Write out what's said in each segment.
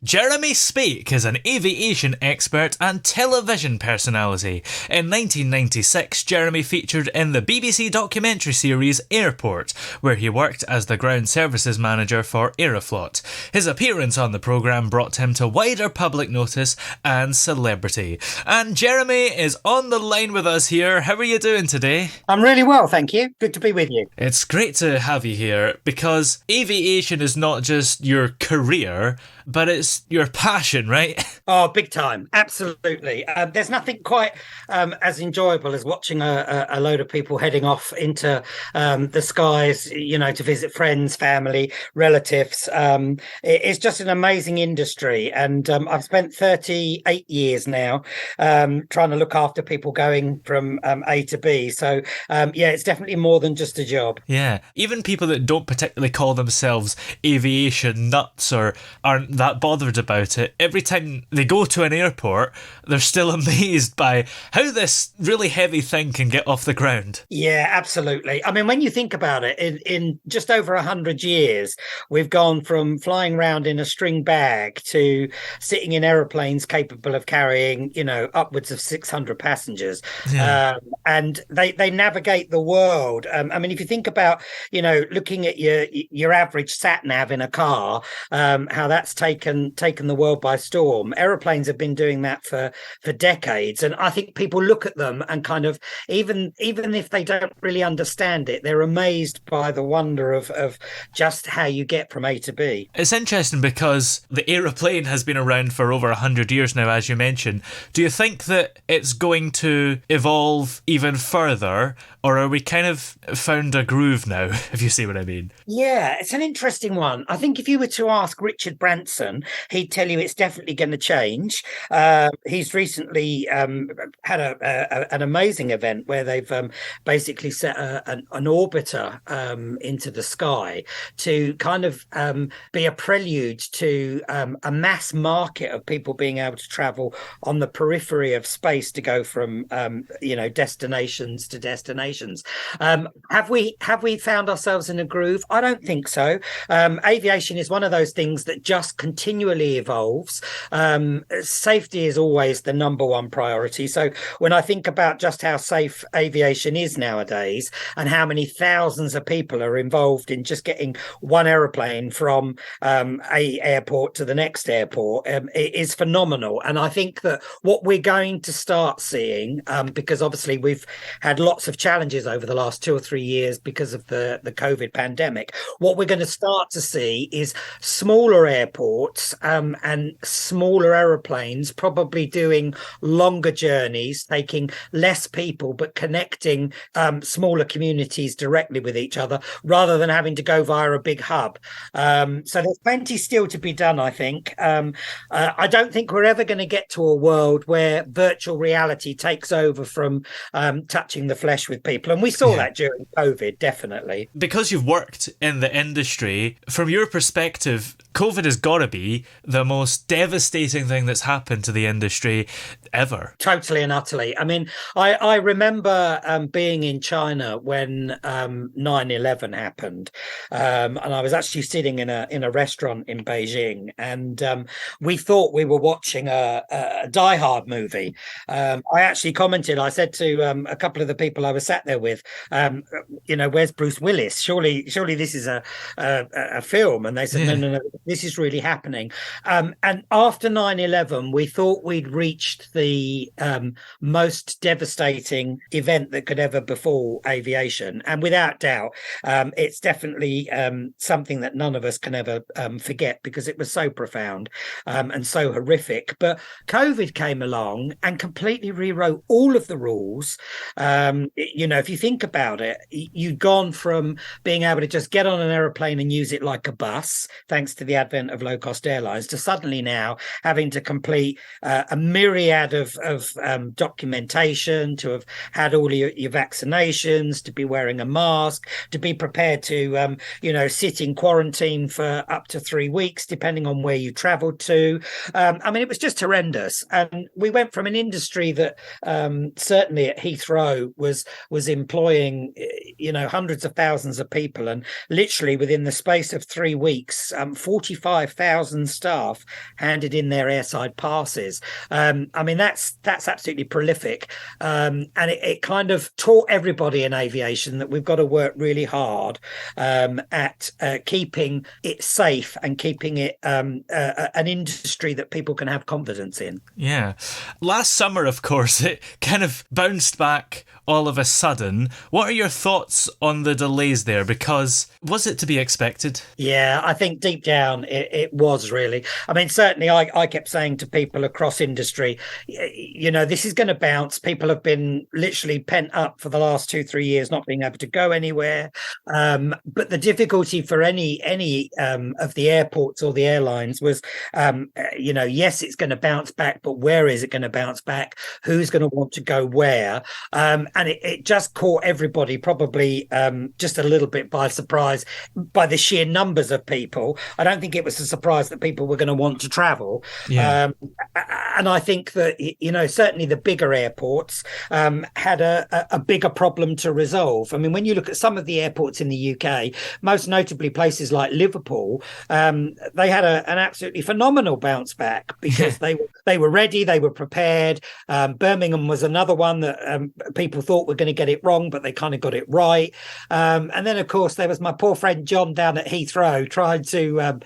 Jeremy Spake is an aviation expert and television personality. In 1996, Jeremy featured in the BBC documentary series Airport, where he worked as the ground services manager for Aeroflot. His appearance on the programme brought him to wider public notice and celebrity. And Jeremy is on the line with us here. How are you doing today? I'm really well, thank you. Good to be with you. It's great to have you here because aviation is not just your career, but it's your passion, right? Oh, big time. Absolutely. There's nothing quite as enjoyable as watching a load of people heading off into the skies, to visit friends, family, relatives. It's just an amazing industry. And I've spent 38 years now trying to look after people going from A to B. So, it's definitely more than just a job. Yeah. Even people that don't particularly call themselves aviation nuts or aren't that bothered about it, every time they go to an airport, they're still amazed by how this really heavy thing can get off the ground. Yeah, absolutely. I mean, when you think about it, in just over 100 years, we've gone from flying around in a string bag to sitting in aeroplanes capable of carrying, upwards of 600 passengers. Yeah. And they navigate the world. I mean, if you think about, looking at your average sat nav in a car, how that's taken the world by storm. Aeroplanes have been doing that for decades, and I think people look at them and kind of, even if they don't really understand it, they're amazed by the wonder of just how you get from A to B. It's interesting because the aeroplane has been around for over 100 years now, as you mentioned. Do you think that it's going to evolve even further, or are we kind of found a groove now, if you see what I mean? Yeah, it's an interesting one. I think if you were to ask Richard Branson, he'd tell you it's definitely going to change. He's recently had an amazing event where they've basically set an orbiter into the sky to kind of be a prelude to a mass market of people being able to travel on the periphery of space to go from destinations to destinations. Have we found ourselves in a groove? I don't think so. Aviation is one of those things that just continually evolves. Safety is always the number one priority. So when I think about just how safe aviation is nowadays and how many thousands of people are involved in just getting one aeroplane from a airport to the next airport, it is phenomenal. And I think that what we're going to start seeing, because obviously we've had lots of challenges over the last 2 or 3 years because of the COVID pandemic, what we're going to start to see is smaller airports and smaller aeroplanes probably doing longer journeys, taking less people, but connecting smaller communities directly with each other rather than having to go via a big hub. So there's plenty still to be done, I think. I don't think we're ever going to get to a world where virtual reality takes over from touching the flesh with people. And we saw that during COVID, definitely. Because you've worked in the industry, from your perspective, COVID has got to be the most devastating thing that's happened to the industry ever. Totally and utterly. I mean, I remember being in China when 9/11 happened, and I was actually sitting in a restaurant in Beijing, and we thought we were watching a Die Hard movie. I actually commented. I said to a couple of the people I was sat there with, where's Bruce Willis? Surely this is a film. And they said, no, this is really happening. And after 9/11, we thought we'd reached the most devastating event that could ever befall aviation. And without doubt, it's definitely something that none of us can ever forget, because it was so profound and so horrific. But COVID came along and completely rewrote all of the rules. If you think about it, you'd gone from being able to just get on an aeroplane and use it like a bus, thanks to the advent of low-cost airlines, to suddenly now having to complete a myriad of documentation, to have had all your vaccinations, to be wearing a mask, to be prepared to sit in quarantine for up to 3 weeks, depending on where you traveled to. I mean, it was just horrendous. And we went from an industry that certainly at Heathrow was employing hundreds of thousands of people, and literally within the space of 3 weeks 45,000 2,000 staff handed in their airside passes. I mean, that's absolutely prolific. And it kind of taught everybody in aviation that we've got to work really hard at keeping it safe and keeping it an industry that people can have confidence in. Yeah. Last summer, of course, it kind of bounced back all of a sudden. What are your thoughts on the delays there? Because was it to be expected? Yeah, I think deep down it was really. I mean, certainly I kept saying to people across industry, this is going to bounce. People have been literally pent up for the last 2-3 years, not being able to go anywhere. But the difficulty for any of the airports or the airlines was, yes, it's going to bounce back, but where is it going to bounce back? Who's going to want to go where? And it just caught everybody probably just a little bit by surprise by the sheer numbers of people. I don't think it was a surprise that people were going to want to travel. Yeah. And I think that, certainly the bigger airports had a bigger problem to resolve. I mean, when you look at some of the airports in the UK, most notably places like Liverpool, they had an absolutely phenomenal bounce back because they were ready, they were prepared. Birmingham was another one that people thought were going to get it wrong, but they kind of got it right. And then, of course, there was my poor friend John down at Heathrow trying to,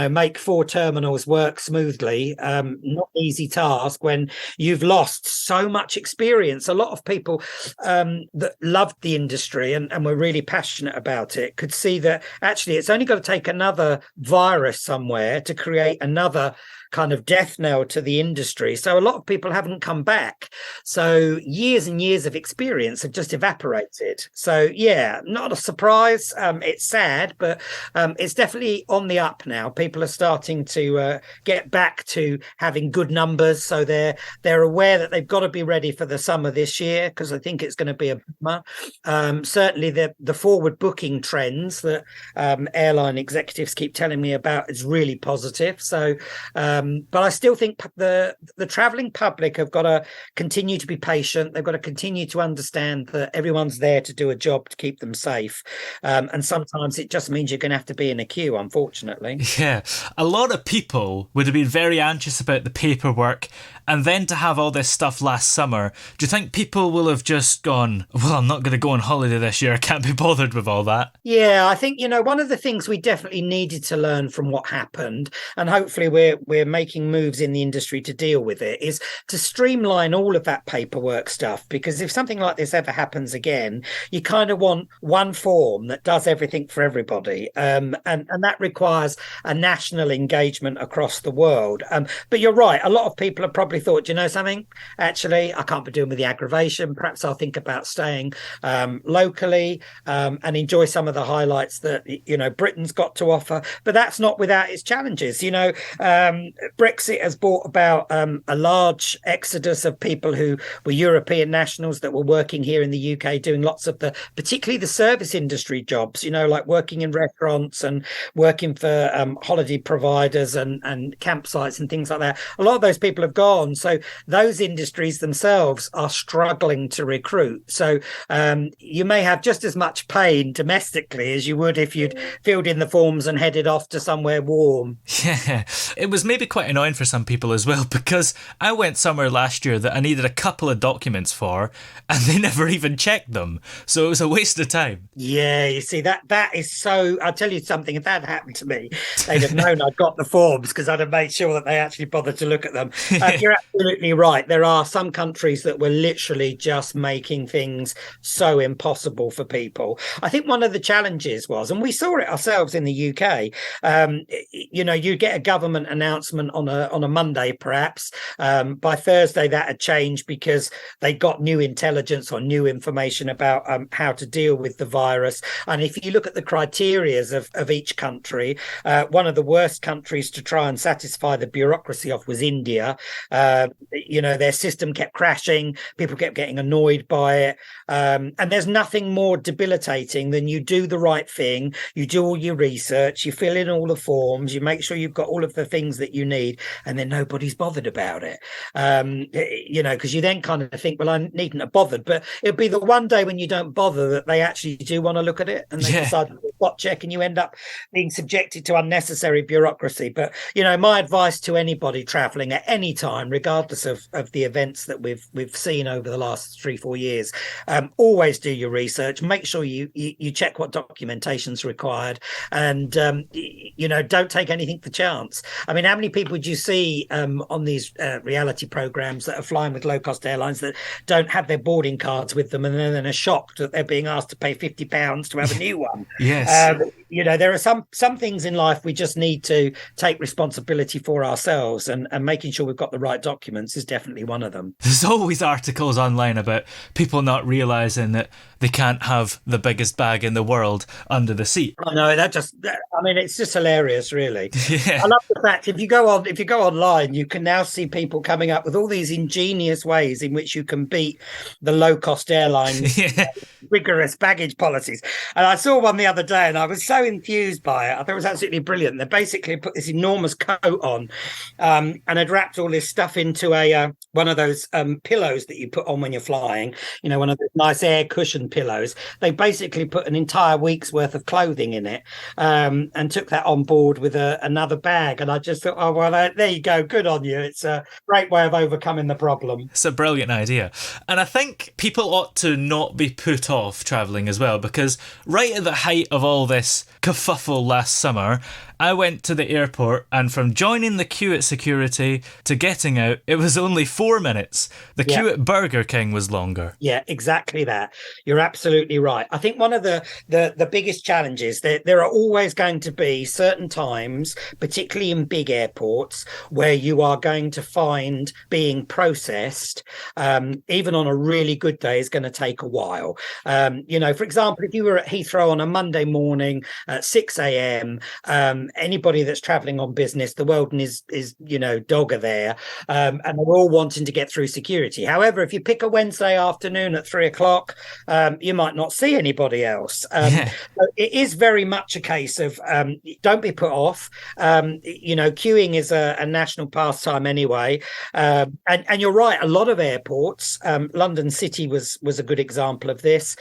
make 4 terminals work smoothly. Not an easy task when you've lost so much experience. A lot of people that loved the industry and were really passionate about it could see that actually it's only got to take another virus somewhere to create another kind of death knell to the industry. So a lot of people haven't come back. So years and years of experience have just evaporated. So yeah, not a surprise. It's sad, but it's definitely on the up now. People are starting to get back to having good numbers. So they're aware that they've got to be ready for the summer this year, because I think it's going to be a bummer. Certainly the forward booking trends that airline executives keep telling me about is really positive. So but I still think the travelling public have got to continue to be patient. They've got to continue to understand that everyone's there to do a job to keep them safe. And sometimes it just means you're going to have to be in a queue, unfortunately. Yeah. A lot of people would have been very anxious about the paperwork, and then to have all this stuff last summer, do you think people will have just gone, well, I'm not going to go on holiday this year, I can't be bothered with all that? Yeah, I think, one of the things we definitely needed to learn from what happened, and hopefully we're making moves in the industry to deal with it, is to streamline all of that paperwork stuff. Because if something like this ever happens again, you kind of want one form that does everything for everybody. And that requires a national engagement across the world. But you're right, a lot of people have probably thought, you know something, actually, I can't be doing with the aggravation. Perhaps I'll think about staying locally and enjoy some of the highlights that, Britain's got to offer. But that's not without its challenges. Brexit has brought about a large exodus of people who were European nationals that were working here in the UK, doing lots of particularly the service industry jobs, like working in restaurants and working for holiday providers and campsites and things like that. A lot of those people have gone. So those industries themselves are struggling to recruit. So you may have just as much pain domestically as you would if you'd filled in the forms and headed off to somewhere warm. Yeah, it was maybe quite annoying for some people as well, because I went somewhere last year that I needed a couple of documents for, and they never even checked them. So it was a waste of time. Yeah, you see, that is so... I'll tell you something, if that happened to me, they'd have known I'd got the forms, because I'd have made sure that they actually bothered to look at them. You're absolutely right. There are some countries that were literally just making things so impossible for people. I think one of the challenges was, and we saw it ourselves in the UK, you get a government announcement on a Monday, perhaps. By Thursday, that had changed because they got new intelligence or new information about how to deal with the virus. And if you look at the criteria of each country, one of the worst countries to try and satisfy the bureaucracy of was India. Their system kept crashing. People kept getting annoyed by it. And there's nothing more debilitating than you do the right thing. You do all your research, you fill in all the forms, you make sure you've got all of the things that you need, and then nobody's bothered about it. Because you then kind of think, well, I needn't have bothered. But it'll be the one day when you don't bother that they actually do want to look at it, and they decide spot check, and you end up being subjected to unnecessary bureaucracy. But my advice to anybody traveling at any time, regardless of the events that we've seen over the last 3-4 years, always do your research. Make sure you check what documentation's required, and don't take anything for chance. I mean, how many people do you see on these reality programs that are flying with low-cost airlines that don't have their boarding cards with them, and then are shocked that they're being asked to pay £50 to have a new one? Yes. There are some things in life we just need to take responsibility for ourselves, and making sure we've got the right documents is definitely one of them. There's always articles online about people not realising that they can't have the biggest bag in the world under the seat. I know it's just hilarious, really. Yeah. I love the fact if you go online, you can now see people coming up with all these ingenious ways in which you can beat the low-cost airlines' rigorous baggage policies. And I saw one the other day, and I was so enthused by it. I thought it was absolutely brilliant. They basically put this enormous coat on, and had wrapped all this stuff into one of those pillows that you put on when you're flying. One of those nice air cushion pillows. They basically put an entire week's worth of clothing in it, and took that on board with another bag. And I just thought, oh well, there you go, good on you. It's a great way of overcoming the problem. It's a brilliant idea, and I think people ought to not be put off travelling as well, because right at the height of all this kerfuffle last summer, I went to the airport, and from joining the queue at security to getting out, it was only 4 minutes. The queue at Burger King was longer. Yeah, exactly that. You're absolutely right. I think one of the biggest challenges, there are always going to be certain times, particularly in big airports, where you are going to find being processed, even on a really good day, is going to take a while. For example, if you were at Heathrow on a Monday morning at 6 a.m., anybody that's traveling on business, the Weldon is dogger there, and they're all wanting to get through security. However, if you pick a Wednesday afternoon at 3 o'clock, you might not see anybody else. So it is very much a case of don't be put off. Queuing is a national pastime anyway, and you're right. A lot of airports, London City was a good example of this.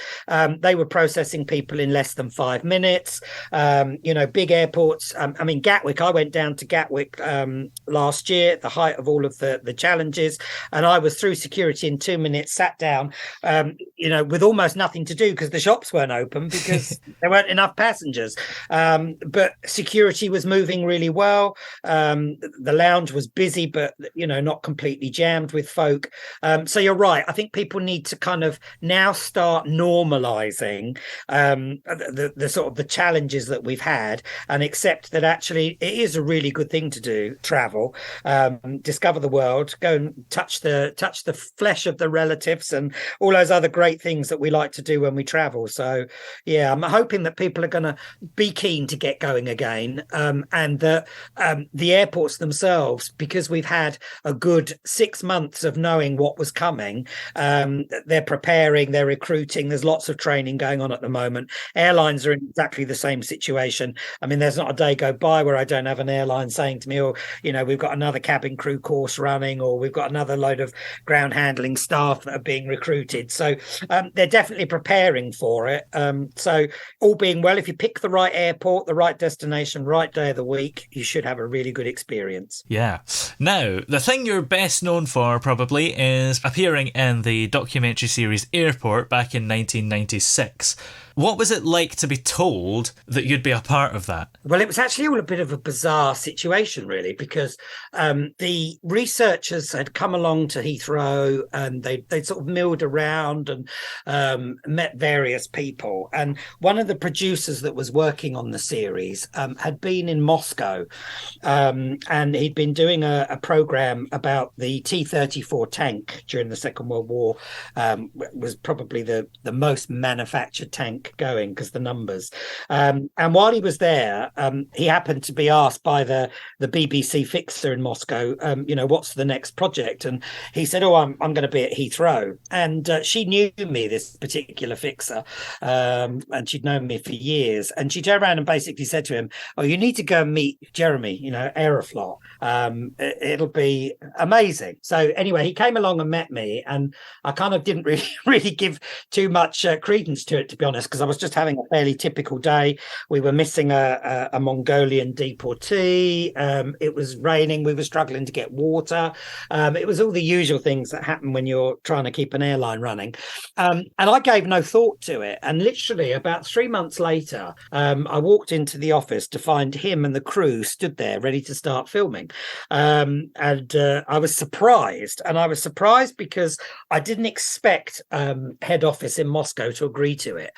They were processing people in less than 5 minutes. Big airports. Gatwick. I went down to Gatwick last year, at the height of all of the challenges, and I was through security in 2 minutes. Sat down, with almost nothing to do because the shops weren't open because there weren't enough passengers. But security was moving really well. The lounge was busy, but not completely jammed with folk. So you're right. I think people need to kind of now start normalizing the sort of the challenges that we've had, and accept that actually it is a really good thing to do. Travel, discover the world, go and touch the flesh of the relatives, and all those other great things that we like to do when we travel. So yeah, I'm hoping that people are going to be keen to get going again, and that the airports themselves, because we've had a good 6 months of knowing what was coming, they're preparing, they're recruiting. There's lots of training going on at the moment. Airlines are in exactly the same situation. I mean, there's not a day go by where I don't have an airline saying to me, oh, we've got another cabin crew course running, or we've got another load of ground handling staff that are being recruited. So they're definitely preparing for it. So all being well, if you pick the right airport, the right destination, right day of the week, you should have a really good experience. Yeah. Now, the thing you're best known for probably is appearing in the documentary series Airport back in 1996. What was it like to be told that you'd be a part of that? Well, it was actually all a bit of a bizarre situation, really, because the researchers had come along to Heathrow, and they'd sort of milled around and met various people. And one of the producers that was working on the series had been in Moscow, and he'd been doing a program about the T-34 tank during the Second World War. Was probably the most manufactured tank going because the numbers. And while he was there, he happened to be asked by the BBC fixer in Moscow, what's the next project? And he said, oh, I'm going to be at Heathrow. And she knew me, this particular fixer, and she'd known me for years. And she turned around and basically said to him, oh, you need to go and meet Jeremy, Aeroflot. It'll be amazing. So anyway, he came along and met me, and I kind of didn't really give too much credence to it, to be honest, because I was just having a fairly typical day. We were missing a Mongolian deportee. It was raining. We were struggling to get water. It was all the usual things that happen when you're trying to keep an airline running. And I gave no thought to it. And literally about 3 months later, I walked into the office to find him and the crew stood there ready to start filming. And I was surprised. And I was surprised because I didn't expect head office in Moscow to agree to it,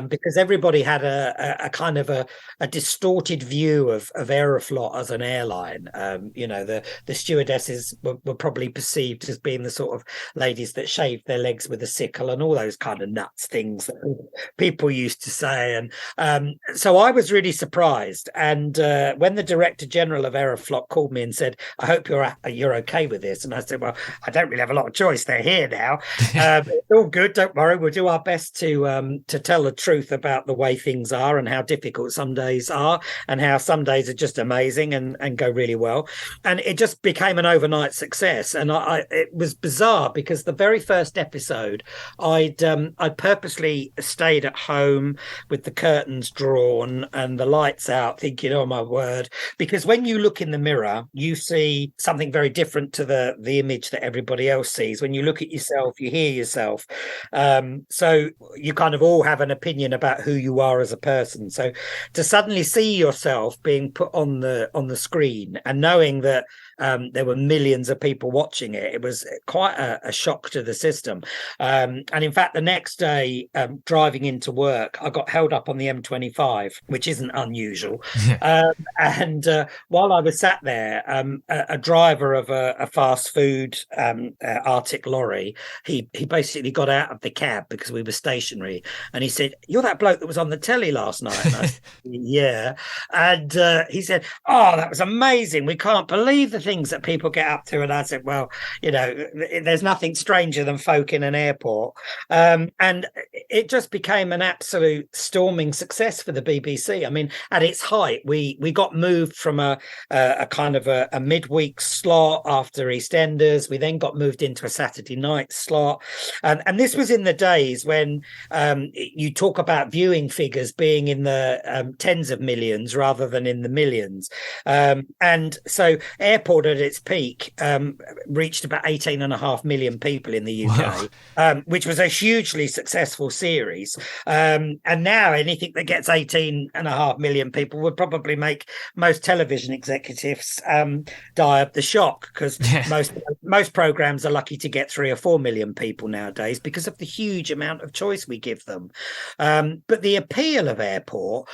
because everybody had a kind of a distorted view of Aeroflot as an airline. The stewardesses were probably perceived as being the sort of ladies that shaved their legs with a sickle and all those kind of nuts things that people used to say. And so I was really surprised. And when the Director General of Aeroflot called me and said, "I hope you're okay with this," and I said, "Well, I don't really have a lot of choice. They're here now. It's all good. Don't worry. We'll do our best to tell the truth about the way things are and how difficult some days are and how some days are just amazing and go really well." And it just became an overnight success. And it was bizarre because the very first episode, I purposely stayed at home with the curtains drawn and the lights out, thinking, "Oh my word," because when you look in the mirror, you see something very different to the image that everybody else sees. When you look at yourself, you hear yourself. So you kind of all have an opinion about who you are as a person. So to suddenly see yourself being put on the screen and knowing that there were millions of people watching it was quite a shock to the system. And in fact, the next day, driving into work, I got held up on the M25, which isn't unusual. And while I was sat there, a driver of a fast food Arctic lorry, he basically got out of the cab because we were stationary, and he said, "You're that bloke that was on the telly last night?" And I said, "Yeah." And he said, "Oh, that was amazing. We can't believe the things that people get up to." And I said, "Well, there's nothing stranger than folk in an airport." And it just became an absolute storming success for the BBC. I mean, at its height, we got moved from a kind of a midweek slot after EastEnders. We then got moved into a Saturday night slot. And this was in the days when you talk about viewing figures being in the tens of millions rather than in the millions. And so Airport at its peak reached about 18.5 million people in the UK, which was a hugely successful series. And now anything that gets 18.5 million people would probably make most television executives die of the shock, because most programs are lucky to get 3 or 4 million people nowadays because of the huge amount of choice we give them. But the appeal of Airport,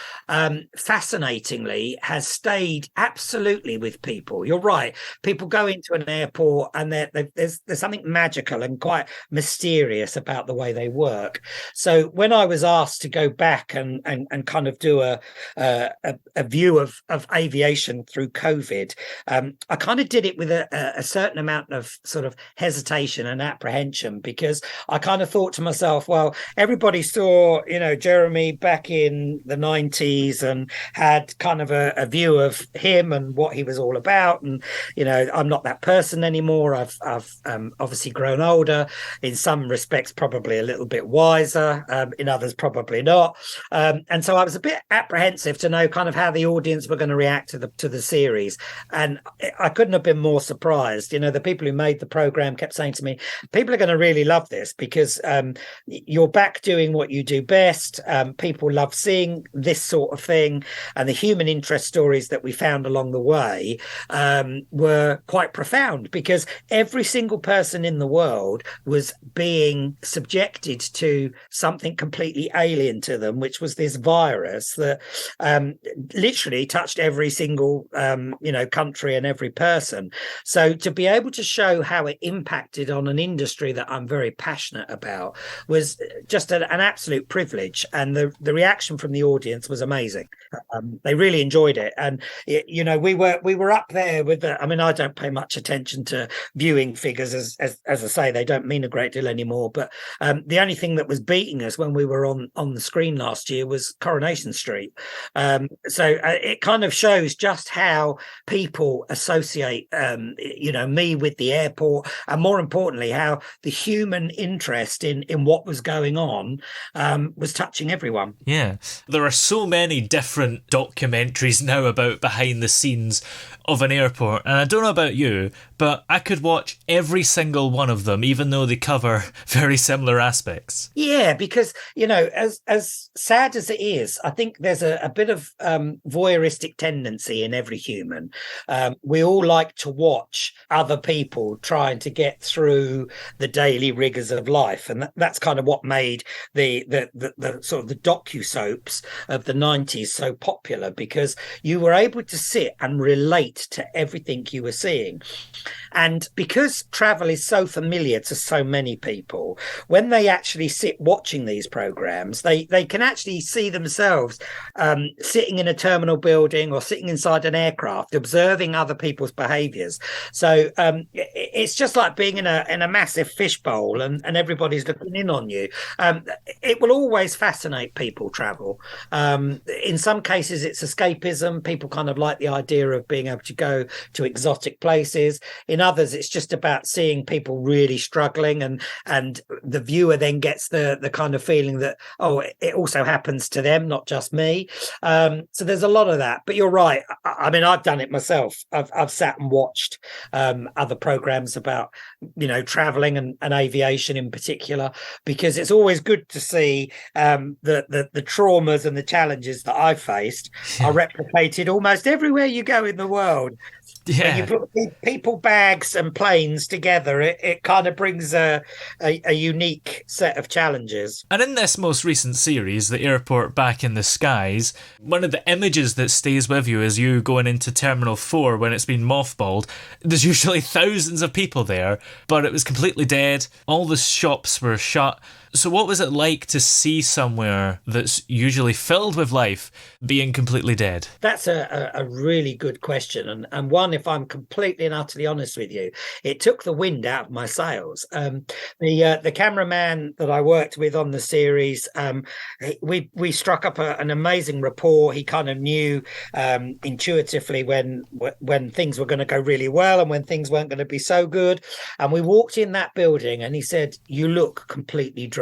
fascinatingly, has stayed absolutely with people. You're right. People go into an airport and there's something magical and quite mysterious about the way they work. So when I was asked to go back and kind of do a view of aviation through COVID, I kind of did it with a certain amount of sort of hesitation and apprehension, because I kind of thought to myself, well, everybody saw, Jeremy back in the 90s and had kind of a view of him and what he was all about. And, I'm not that person anymore. I've obviously grown older, in some respects, probably a little bit wiser, in others, probably not. And so I was a bit apprehensive to know kind of how the audience were going to react to the series. And I couldn't have been more surprised. The people who made the program kept saying to me, "People are going to really love this because you're back doing what you do best. People love seeing this sort of thing." And the human interest stories that we found along the way were quite profound, because every single person in the world was being subjected to something completely alien to them, which was this virus that literally touched every single country and every person. So to be able to show how it impacted on an industry that I'm very passionate about was just an absolute privilege. And the reaction from the audience was amazing. They really enjoyed it. And we were up there with I mean, I don't pay much attention to viewing figures, as I say, they don't mean a great deal anymore. But the only thing that was beating us when we were on the screen last year was Coronation Street. So it kind of shows just how people associate, me with the airport, and more importantly, how the human interest in what was going on was touching everyone. Yeah, there are so many different documentaries now about behind the scenes of an airport, and I don't know about you, but I could watch every single one of them, even though they cover very similar aspects. Yeah, because, as sad as it is, I think there's a bit of voyeuristic tendency in every human. We all like to watch other people trying to get through the daily rigors of life, and that's kind of what made the sort of the docu-soaps of the 90s so popular, because you were able to sit and relate to everything you were seeing. And because travel is so familiar to so many people, when they actually sit watching these programs, they can actually see themselves sitting in a terminal building or sitting inside an aircraft, observing other people's behaviors. So it's just like being in a massive fishbowl, and everybody's looking in on you. It will always fascinate people, travel. In some cases, it's escapism. People kind of like the idea of being able to go to exotic places. In others, it's just about seeing people really struggling, and the viewer then gets the kind of feeling that, oh, it also happens to them, not just me. So there's a lot of that. But you're right. I mean, I've done it myself. I've sat and watched other programs about, traveling and aviation in particular, because it's always good to see the traumas and the challenges that I've faced are replicated almost everywhere you go in the world. Yeah. When you put people, bags and planes together, it kind of brings a unique set of challenges. And in this most recent series, The Airport Back in the Skies, one of the images that stays with you as you going into Terminal 4 when it's been mothballed, there's usually thousands of people there, but it was completely dead. All the shops were shut. So what was it like to see somewhere that's usually filled with life being completely dead? That's a really good question. And one, if I'm completely and utterly honest with you, it took the wind out of my sails. The cameraman that I worked with on the series, we struck up an amazing rapport. He kind of knew intuitively when things were going to go really well and when things weren't going to be so good. And we walked in that building and he said, "You look completely drained."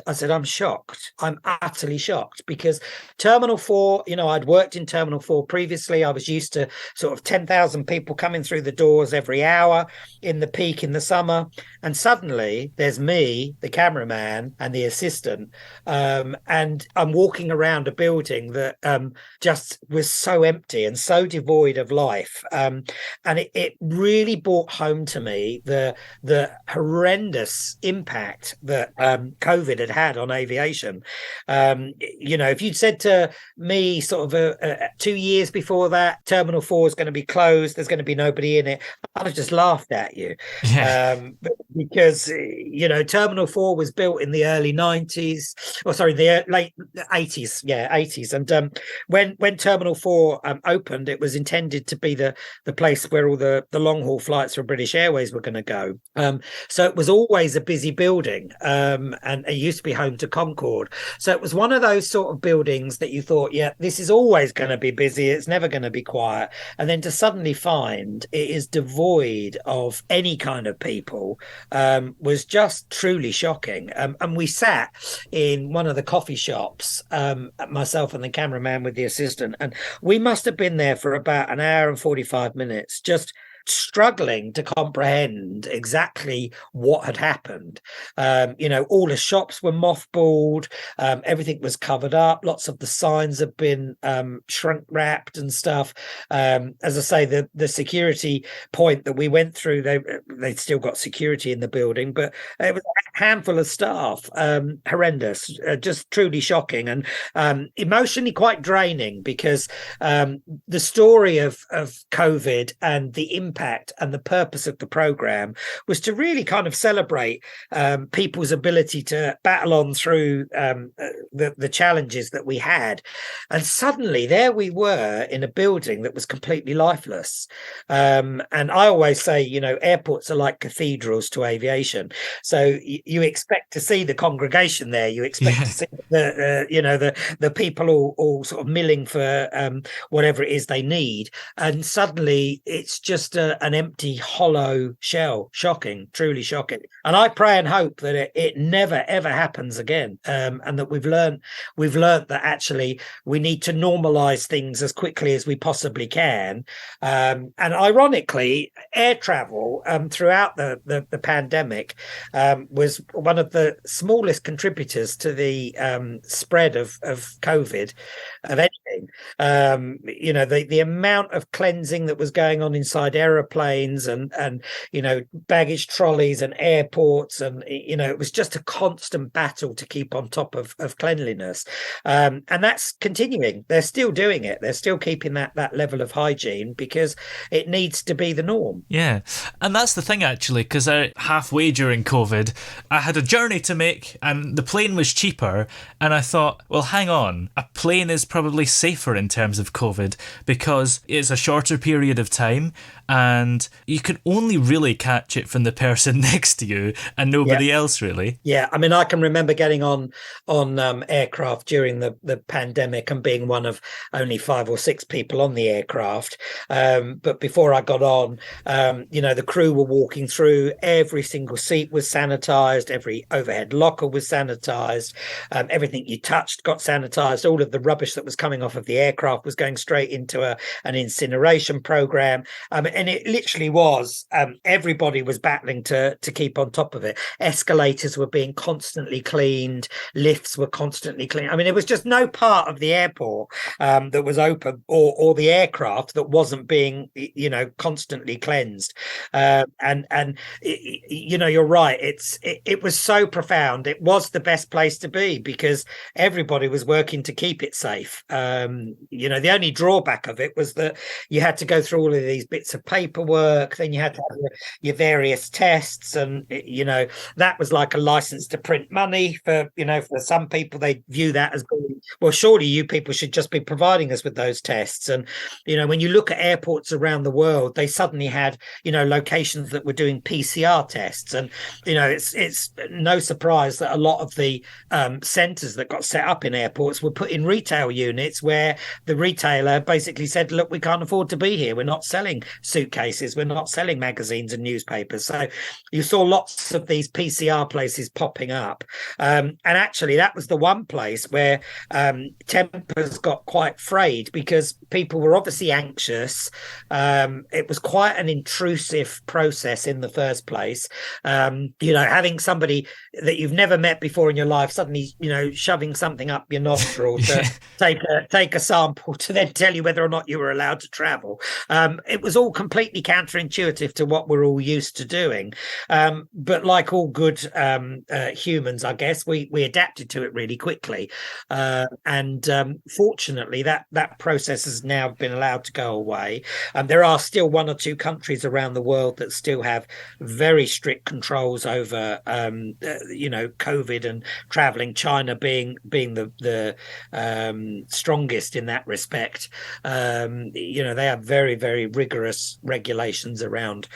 I said, "I'm shocked. I'm utterly shocked," because Terminal 4, I'd worked in Terminal 4 previously. I was used to sort of 10,000 people coming through the doors every hour in the peak in the summer. And suddenly there's me, the cameraman, and the assistant. And I'm walking around a building that just was so empty and so devoid of life. And it really brought home to me the horrendous impact that COVID had on aviation. If you'd said to me sort of 2 years before that, Terminal 4 is going to be closed, there's going to be nobody in it, I'd have just laughed at you. Yeah. Because Terminal 4 was built in the early 90s, the late 80s. Yeah, 80s. And when Terminal 4 opened, it was intended to be the place where all the long haul flights for British Airways were going to go. So it was always a busy building, and it used to be home to Concorde. So it was one of those sort of buildings that you thought, yeah, this is always going to be busy, it's never going to be quiet. And then to suddenly find it is devoid of any kind of people was just truly shocking. And we sat in one of the coffee shops, myself and the cameraman with the assistant, and we must have been there for about an hour and 45 minutes, just struggling to comprehend exactly what had happened. All the shops were mothballed, everything was covered up, lots of the signs have been shrink wrapped and stuff. As I say, the security point that we went through, they'd still got security in the building, but it was a handful of staff. Horrendous, just truly shocking, and emotionally quite draining, because the story of COVID and the impact impact and the purpose of the program was to really kind of celebrate people's ability to battle on through the challenges that we had. And suddenly there we were in a building that was completely lifeless. And I always say, you know, airports are like cathedrals to aviation. So you expect to see the congregation there. You expect to see the people all sort of milling for whatever it is they need. And suddenly it's just an empty, hollow shell. Shocking, truly shocking. And I pray and hope that it never, ever happens again. And that we've learned that actually we need to normalize things as quickly as we possibly can. And ironically, air travel throughout the pandemic was one of the smallest contributors to the spread of COVID, of anything. You know, the amount of cleansing that was going on inside aeroplanes and you know, baggage trolleys and airports, and you know, it was just a constant battle to keep on top of cleanliness. And that's continuing. They're still doing it. They're still keeping that level of hygiene because it needs to be the norm. Yeah, and that's the thing actually, because halfway during COVID, I had a journey to make and the plane was cheaper, and I thought, well, hang on, a plane is probably safer in terms of COVID because it's a shorter period of time and you can only really catch it from the person next to you and nobody else really. Yeah, I mean, I can remember getting on aircraft during the pandemic and being one of only 5 or 6 people on the aircraft. But before I got on, you know, the crew were walking through. Every single seat was sanitized. Every overhead locker was sanitized. Everything you touched got sanitized. All of the rubbish that was coming off of the aircraft was going straight into an incineration program. And it literally was, everybody was battling to keep on top of it. Escalators were being constantly cleaned. Lifts were constantly cleaned. I mean, there was just no part of the airport that was open or the aircraft that wasn't being, you know, constantly cleansed. And you know, you're right. It was so profound. It was the best place to be because everybody was working to keep it safe. You know, the only drawback of it was that you had to go through all of these bits of paperwork. Then you had to have your various tests, and you know, that was like a license to print money for, you know, for some people. They view that as being, well, surely you people should just be providing us with those tests. And you know, when you look at airports around the world, they suddenly had, you know, locations that were doing PCR tests. And you know, it's no surprise that a lot of the centers that got set up in airports were put in retail units where the retailer basically said, look, we can't afford to be here. We're not selling suitcases. We're not selling magazines and newspapers. So you saw lots of these PCR places popping up. And actually, that was the one place where tempers got quite frayed because people were obviously anxious. It was quite an intrusive process in the first place. You know, having somebody that you've never met before in your life suddenly, you know, shoving something up your nostril to take a sample to then tell you whether or not you were allowed to travel. It was all completely counterintuitive to what we're all used to doing. But like all good humans, I guess, we adapted to it really quickly. And fortunately, that process has now been allowed to go away. There are still 1 or 2 countries around the world that still have very strict controls over, you know, COVID and traveling. China being the strongest in that respect. You know, they have very, very rigorous regulations around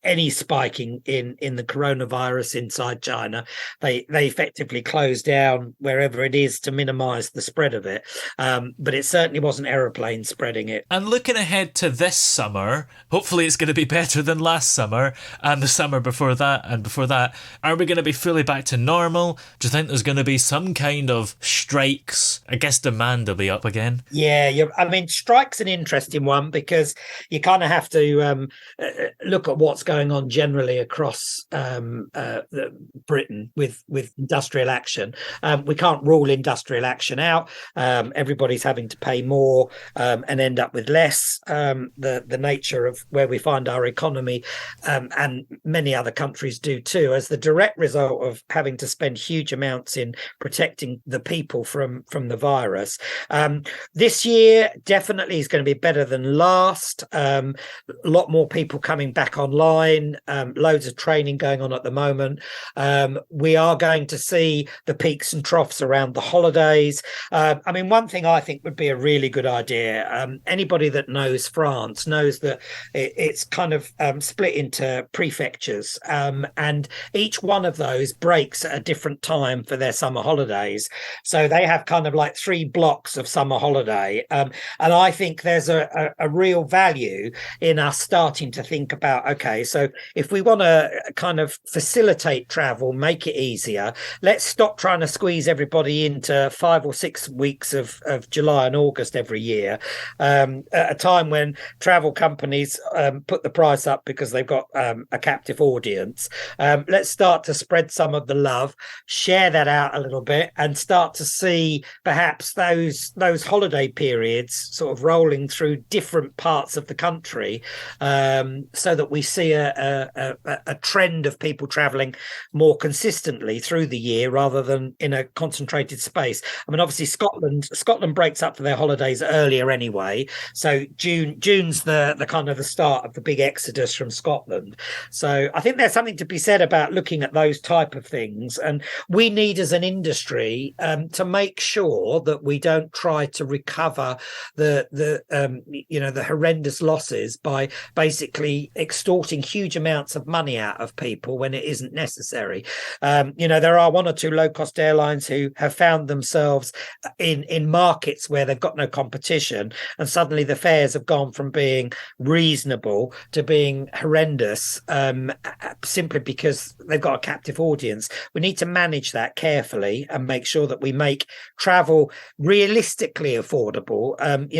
any spiking in the coronavirus inside China. They effectively close down wherever it is to minimize the spread of it. But it certainly wasn't aeroplanes spreading it. And looking ahead to this summer, hopefully it's going to be better than last summer and the summer before that and before that. Are we going to be fully back to normal? Do you think there's going to be some kind of strikes? I guess demand will be up again. Yeah, I mean, strike's an interesting one because you kind of have to look at what's going on generally across Britain with industrial action. We can't rule industrial action out. Everybody's having to pay more and end up with less. The nature of where we find our economy, and many other countries do too, as the direct result of having to spend huge amounts in protecting the people from the virus. This year definitely is going to be better than last. A lot more people coming back online, loads of training going on at the moment. We are going to see the peaks and troughs around the holidays. I mean, one thing I think would be a really good idea, anybody that knows France knows that it's kind of split into prefectures, and each one of those breaks at a different time for their summer holidays. So they have kind of like 3 blocks of summer holiday. And I think there's a real value in us starting to think about, okay, so if we want to kind of facilitate travel, make it easier, let's stop trying to squeeze everybody into 5 or 6 weeks of July and August every year, at a time when travel companies put the price up because they've got a captive audience. Let's start to spread some of the love, share that out a little bit, and start to see perhaps those holiday periods sort of rolling through different parts of the country, so that we see a trend of people traveling more consistently through the year rather than in a concentrated space. I mean, obviously Scotland breaks up for their holidays earlier anyway, so June's the kind of the start of the big exodus from Scotland. So I think there's something to be said about looking at those type of things, and we need as an industry to make sure that we don't try to recover the horrendous losses by basically extorting huge amounts of money out of people when it isn't necessary. There are 1 or 2 low-cost airlines who have found themselves in markets where they've got no competition, and suddenly the fares have gone from being reasonable to being horrendous, simply because they've got a captive audience. We need to manage that carefully and make sure that we make travel realistically affordable.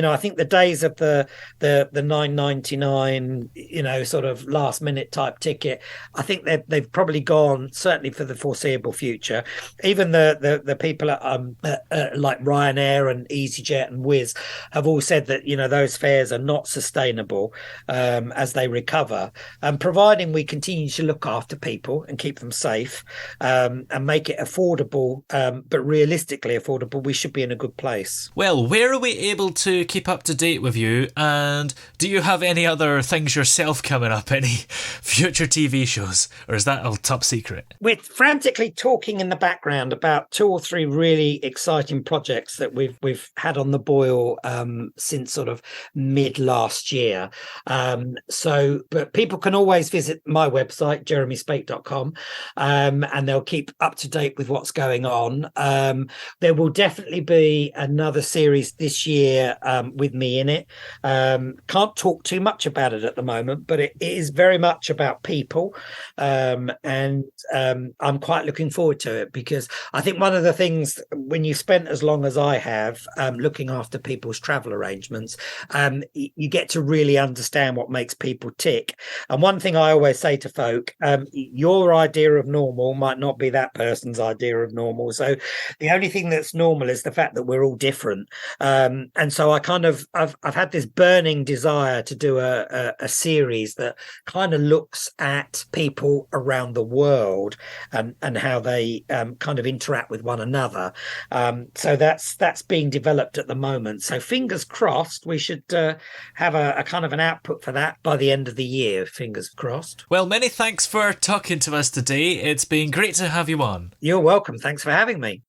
I think the days of the $9.99, sort of last minute type ticket, I think they've probably gone, certainly for the foreseeable future. Even the people at like Ryanair and EasyJet and Wizz have all said that those fares are not sustainable as they recover. And providing we continue to look after people and keep them safe, and make it affordable, but realistically affordable, we should be in a good place. Well, where are we able to keep up to date with you, and do you have any other things yourself coming up, any future TV shows, or is that a top secret? We're frantically talking in the background about 2 or 3 really exciting projects that we've had on the boil since sort of mid last year. But people can always visit my website, jeremyspake.com, and they'll keep up to date with what's going on. There will definitely be another series this year with me in it. Can't talk too much about it at the moment, but it is very much about people, and I'm quite looking forward to it, because I think one of the things, when you spent as long as I have looking after people's travel arrangements, you get to really understand what makes people tick. And one thing I always say to folk, your idea of normal might not be that person's idea of normal. So the only thing that's normal is the fact that we're all different. And so I've had this burning desire to do a series that kind of looks at people around the world and how they kind of interact with one another. So that's being developed at the moment. So fingers crossed, we should have a kind of an output for that by the end of the year. Fingers crossed. Well, many thanks for talking to us today. It's been great to have you on. You're welcome. Thanks for having me.